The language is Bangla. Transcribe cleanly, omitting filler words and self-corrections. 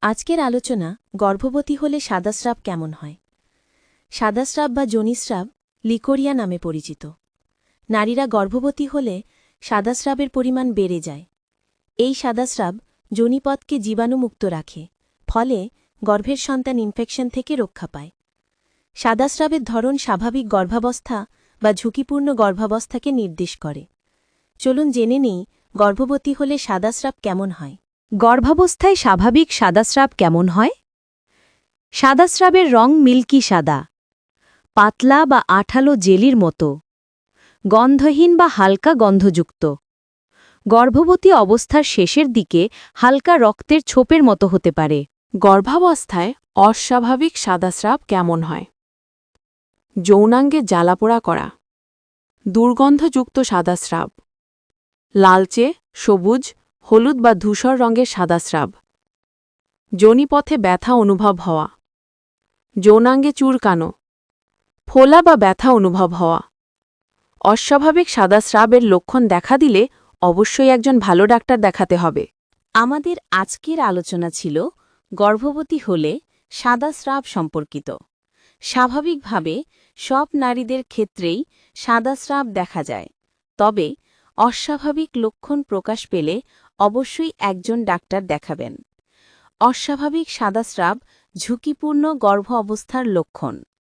আজকের আলোচনা গর্ভবতী হলে সাদাস্রাব কেমন হয়। সাদাস্রাব বা যোনিস্রাব লিকোরিয়া নামে পরিচিত। নারীরা গর্ভবতী হলে সাদাস্রাবের পরিমাণ বেড়ে যায়। এই সাদাস্রাব যোনিপথকে জীবাণুমুক্ত রাখে, ফলে গর্ভের সন্তান ইনফেকশন থেকে রক্ষা পায়। সাদাস্রাবের ধরন স্বাভাবিক গর্ভাবস্থা বা ঝুঁকিপূর্ণ গর্ভাবস্থাকে নির্দেশ করে। চলুন জেনে নিই গর্ভবতী হলে সাদাস্রাব কেমন হয়। গর্ভাবস্থায় স্বাভাবিক সাদাস্রাব কেমন হয়? সাদাস্রাবের রং মিল্কি সাদা, পাতলা বা আঠালো জেলির মতো, গন্ধহীন বা হালকা গন্ধযুক্ত। গর্ভবতী অবস্থার শেষের দিকে হালকা রক্তের ছোপের মতো হতে পারে। গর্ভাবস্থায় অস্বাভাবিক সাদাস্রাব কেমন হয়? যৌনাঙ্গে জ্বালাপোড়া করা, দুর্গন্ধযুক্ত সাদাস্রাব, লালচে, সবুজ, হলুদ বা ধূসর রঙের সাদাস্রাব, যোনিপথে ব্যথা অনুভব হওয়া, যৌনাঙ্গে চুলকানো, ফোলা বা ব্যথা অনুভব হওয়া। অস্বাভাবিক সাদাস্রাবের লক্ষণ দেখা দিলে অবশ্যই একজন ভালো ডাক্তার দেখাতে হবে। আমাদের আজকের আলোচনা ছিল গর্ভবতী হলে সাদাস্রাব সম্পর্কিত। স্বাভাবিকভাবে সব নারীদের ক্ষেত্রেই সাদাস্রাব দেখা যায়, তবে অস্বাভাবিক লক্ষণ প্রকাশ পেলে অবশ্যই একজন ডাক্তার দেখাবেন। অস্বাভাবিক সাদাস্রাব ঝুঁকিপূর্ণ গর্ভ অবস্থার লক্ষণ।